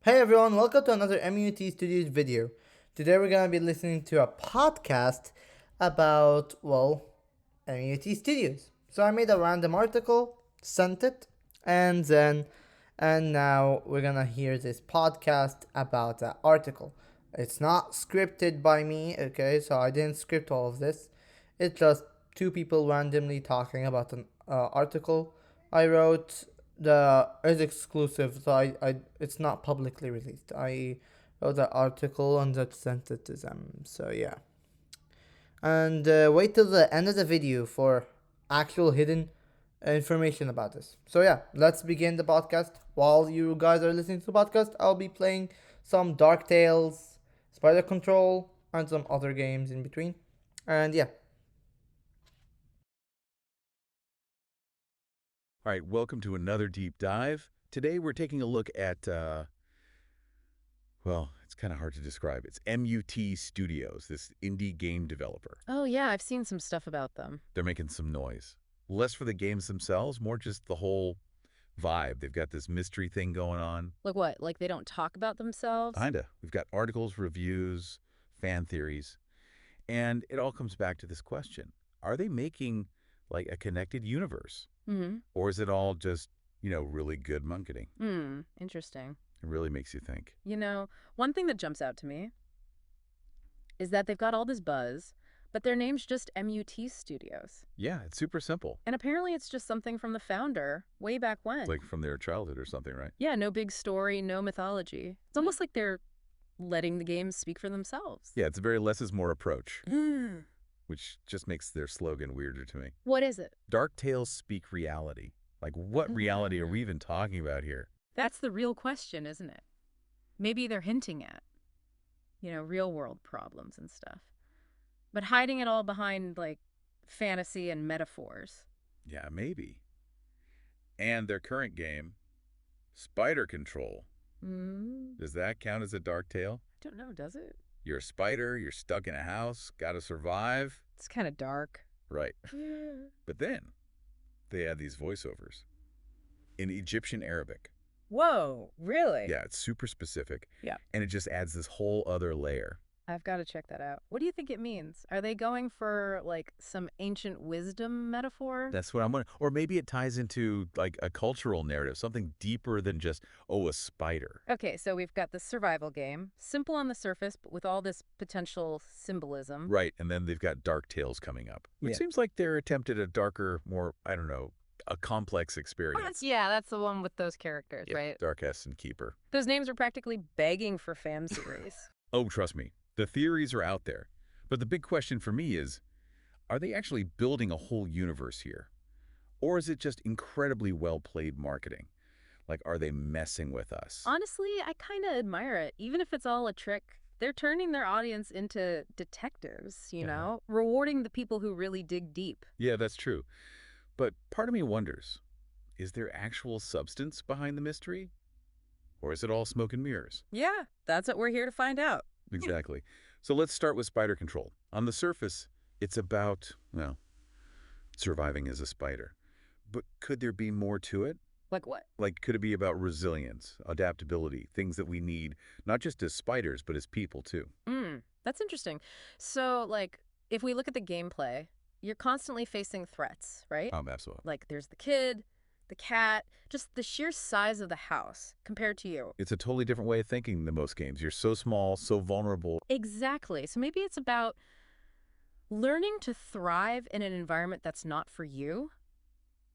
Hey everyone, welcome to another MUT Studios video. Today we're going to be listening to a podcast about, MUT Studios. So I made a random article, sent it, and now we're going to hear this podcast about that article. It's not scripted by me, okay? So I didn't script all of this. It's just two people randomly talking about an article I wrote. The is exclusive, so it's not publicly released. I wrote the article and that sent it to them. So yeah, and wait till the end of the video for actual hidden information about this. So yeah, let's begin the podcast. While you guys are listening to the podcast, I'll be playing some Dark Tales, Spider Control, and some other games in between. And yeah, All right, welcome to another deep dive. Today we're taking a look at, it's kind of hard to describe. It's MUT Studios, this indie game developer. Oh, yeah, I've seen some stuff about them. They're making some noise. Less for the games themselves, more just the whole vibe. They've got this mystery thing going on. Like what? Like they don't talk about themselves? Kinda. We've got articles, reviews, fan theories. And it all comes back to this question. Are they making, like, a connected universe? Mm-hmm. Or is it all just, really good marketing? Interesting. It really makes you think. One thing that jumps out to me is that they've got all this buzz, but their name's just MUT Studios. Yeah, it's super simple. And apparently it's just something from the founder way back when. Like from their childhood or something, right? Yeah, no big story, no mythology. It's almost like they're letting the games speak for themselves. Yeah, it's a very less is more approach, which just makes their slogan weirder to me. What is it? Dark tales speak reality. Like, what reality are we even talking about here? That's the real question, isn't it? Maybe they're hinting at, real world problems and stuff. But hiding it all behind, like, fantasy and metaphors. Yeah, maybe. And their current game, Spider Control. Does that count as a dark tale? I don't know, does it? You're a spider, you're stuck in a house, gotta survive. It's kind of dark. Right. Yeah. But then, they add these voiceovers in Egyptian Arabic. Whoa, really? Yeah, it's super specific. Yeah. And it just adds this whole other layer. I've got to check that out. What do you think it means? Are they going for, like, some ancient wisdom metaphor? That's what I'm wondering. Or maybe it ties into, like, a cultural narrative, something deeper than just, a spider. Okay, so we've got the survival game. Simple on the surface, but with all this potential symbolism. Right, and then they've got Dark Tales coming up. Which Yeah. seems like they're attempted a darker, more, I don't know, a complex experience. Yeah, that's the one with those characters, Yeah, right? Dark S and Keeper. Those names are practically begging for fan series. Oh, trust me, the theories are out there. But the big question for me is, are they actually building a whole universe here? Or is it just incredibly well-played marketing? Like, are they messing with us? Honestly, I kind of admire it. Even if it's all a trick, they're turning their audience into detectives, rewarding the people who really dig deep. Yeah, that's true. But part of me wonders, is there actual substance behind the mystery? Or is it all smoke and mirrors? Yeah, that's what we're here to find out. Exactly. So let's start with Spider Control. On the surface, it's about, surviving as a spider. But could there be more to it? Like what? Like, could it be about resilience, adaptability, things that we need, not just as spiders, but as people, too? That's interesting. So, like, if we look at the gameplay, you're constantly facing threats, right? Absolutely. Like, there's the kid, the cat, just the sheer size of the house compared to you. It's a totally different way of thinking than most games. You're so small, so vulnerable. Exactly. So maybe it's about learning to thrive in an environment that's not for you,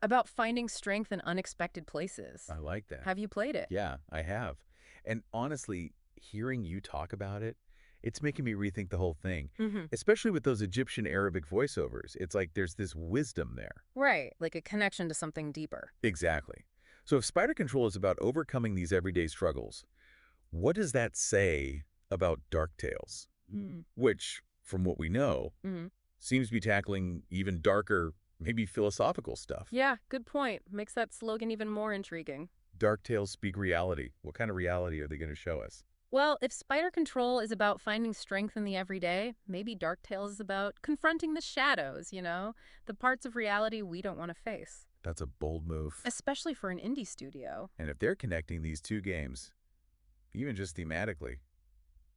about finding strength in unexpected places. I like that. Have you played it? Yeah, I have. And honestly, hearing you talk about it, it's making me rethink the whole thing, especially with those Egyptian Arabic voiceovers. It's like there's this wisdom there. Right, like a connection to something deeper. Exactly. So if Spider Control is about overcoming these everyday struggles, what does that say about Dark Tales? Which, from what we know, seems to be tackling even darker, maybe philosophical stuff. Yeah, good point. Makes that slogan even more intriguing. Dark Tales speak reality. What kind of reality are they going to show us? Well, if Spider Control is about finding strength in the everyday, maybe Dark Tales is about confronting the shadows, the parts of reality we don't want to face. That's a bold move. Especially for an indie studio. And if they're connecting these two games, even just thematically,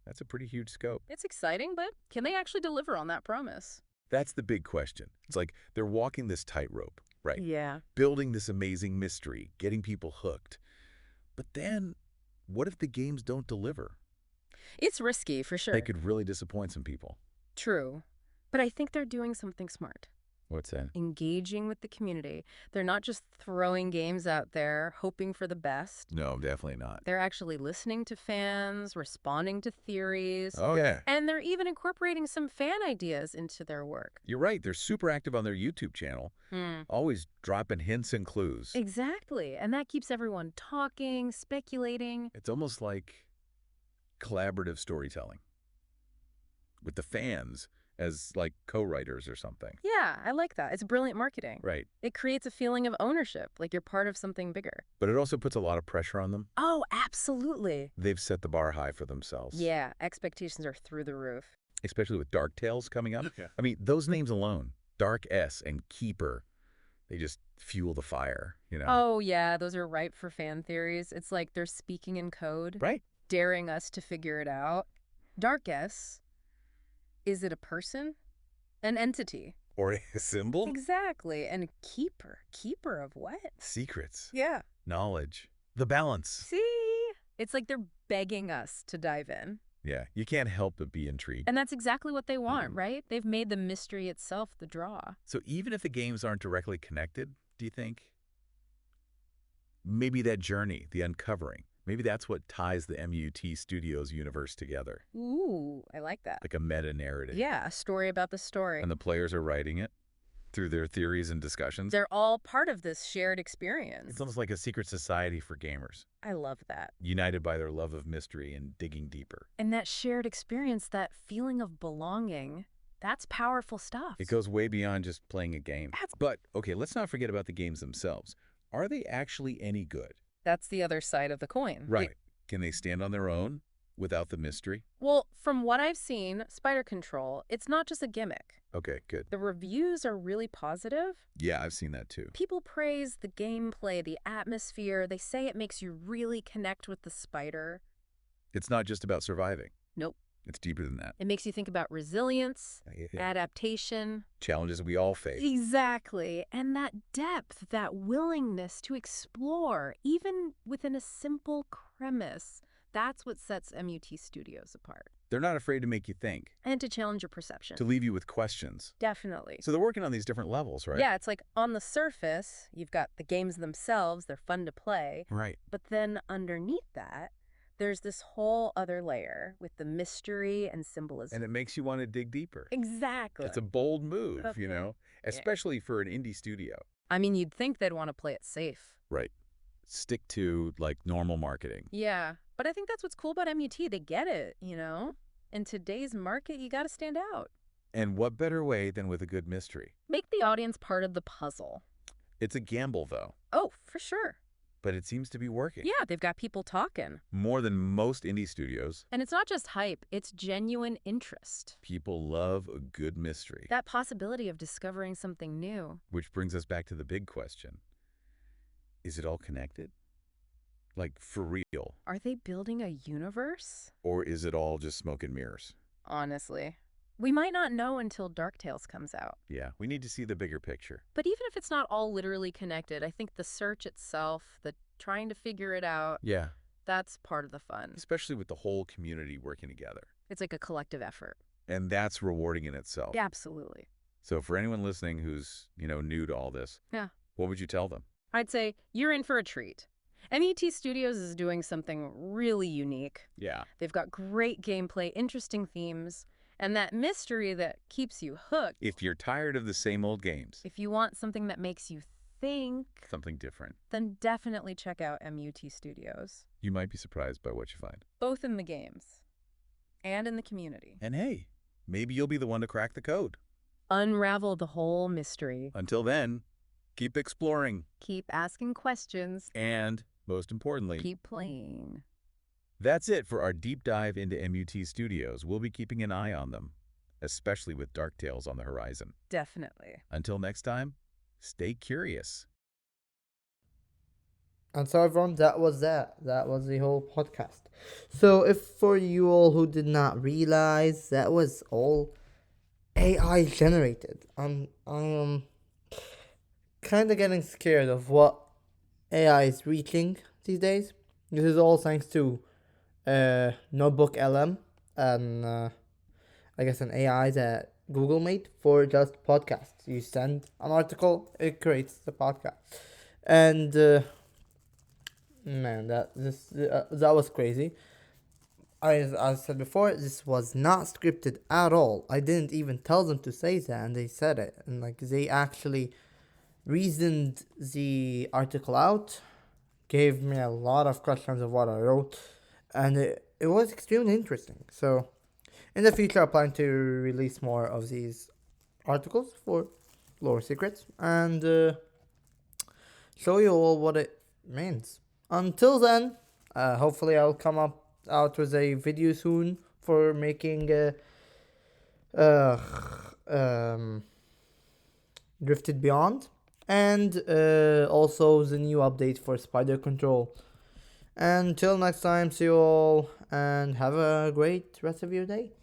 that's a pretty huge scope. It's exciting, but can they actually deliver on that promise? That's the big question. It's like they're walking this tightrope, right? Yeah. Building this amazing mystery, getting people hooked. But then, what if the games don't deliver? It's risky, for sure. They could really disappoint some people. True. But I think they're doing something smart. What's that? Engaging with the community. They're not just throwing games out there, hoping for the best. No, definitely not. They're actually listening to fans, responding to theories. Oh, yeah. And they're even incorporating some fan ideas into their work. You're right. They're super active on their YouTube channel, always dropping hints and clues. Exactly. And that keeps everyone talking, speculating. It's almost like collaborative storytelling with the fans as like co-writers or something. Yeah, I like that. It's brilliant marketing. Right. It creates a feeling of ownership, like you're part of something bigger. But it also puts a lot of pressure on them. Oh, absolutely. They've set the bar high for themselves. Yeah, expectations are through the roof. Especially with Dark Tales coming up. Yeah. I mean, those names alone, Dark S and Keeper, they just fuel the fire, you know? Oh, yeah, those are ripe for fan theories. It's like they're speaking in code, Right. daring us to figure it out. Dark S, is it a person? An entity? Or a symbol? Exactly. And keeper. Keeper of what? Secrets. Yeah. Knowledge. The balance. See? It's like they're begging us to dive in. Yeah, you can't help but be intrigued. And that's exactly what they want, right? They've made the mystery itself the draw. So even if the games aren't directly connected, do you think? Maybe that journey, the uncovering, maybe that's what ties the MUT Studios universe together. Ooh, I like that. Like a meta-narrative. Yeah, a story about the story. And the players are writing it through their theories and discussions. They're all part of this shared experience. It's almost like a secret society for gamers, I love that. united by their love of mystery and digging deeper. And that shared experience, that feeling of belonging, that's powerful stuff. It goes way beyond just playing a game. That's- But, okay, let's not forget about the games themselves. Are they actually any good? That's the other side of the coin. Right. Can they stand on their own without the mystery? Well, from what I've seen, Spider Control, it's not just a gimmick. Okay, good. The reviews are really positive. Yeah, I've seen that too. People praise the gameplay, the atmosphere. They say it makes you really connect with the spider. It's not just about surviving. Nope. It's deeper than that. It makes you think about resilience, Yeah. adaptation. Challenges we all face. Exactly. And that depth, that willingness to explore, even within a simple premise, that's what sets MUT Studios apart. They're not afraid to make you think, And to challenge your perception. to leave you with questions. Definitely. So they're working on these different levels, right? Yeah, it's like on the surface, you've got the games themselves, they're fun to play. Right. But then underneath that, there's this whole other layer with the mystery and symbolism. And it makes you want to dig deeper. Exactly. It's a bold move, Okay. you know, especially for an indie studio. I mean, you'd think they'd want to play it safe. Right. Stick to, like, normal marketing. Yeah, but I think that's what's cool about MUT. They get it, you know? In today's market, you got to stand out. And what better way than with a good mystery? Make the audience part of the puzzle. It's a gamble, though, Oh, for sure. but it seems to be working. Yeah, they've got people talking. More than most indie studios, And it's not just hype, it's genuine interest. people love a good mystery. That possibility of discovering something new. Which brings us back to the big question. Is it all connected? Like, for real? Are they building a universe? Or is it all just smoke and mirrors? Honestly. We might not know until Dark Tales comes out. Yeah, we need to see the bigger picture. But even if it's not all literally connected, I think the search itself, the trying to figure it out, Yeah. that's part of the fun. Especially with the whole community working together. It's like a collective effort. And that's rewarding in itself. Yeah, absolutely. So for anyone listening who's, new to all this, Yeah. what would you tell them? I'd say you're in for a treat. MUT Studios is doing something really unique. Yeah. They've got great gameplay, interesting themes, and that mystery that keeps you hooked. If you're tired of the same old games, If you want something that makes you think, something different, then definitely check out MUT Studios, you might be surprised by what you find. both in the games and in the community. And hey, maybe you'll be the one to crack the code. Unravel the whole mystery. Until then, keep exploring. Keep asking questions. And, most importantly, Keep playing. that's it for our deep dive into MUT Studios. We'll be keeping an eye on them, especially with Dark Tales on the horizon. Definitely. Until next time, stay curious. And so everyone, that was that. That was the whole podcast. So if for you all who did not realize, that was all AI generated. I'm kind of getting scared of what AI is reaching these days. This is all thanks to Notebook LM and I guess an AI that Google made for just podcasts. You send an article, it creates the podcast, and man, that was crazy. As I said before, this was not scripted at all. I didn't even tell them to say that, and they said it, and like they actually reasoned the article out, gave me a lot of questions of what I wrote, and it was extremely interesting. So in the future, I plan to release more of these articles for Lore Secrets and show you all what it means. Until then, hopefully I'll come out with a video soon for making uh, Drifted Beyond, and also the new update for Spider Control. Until next time, see you all, and have a great rest of your day.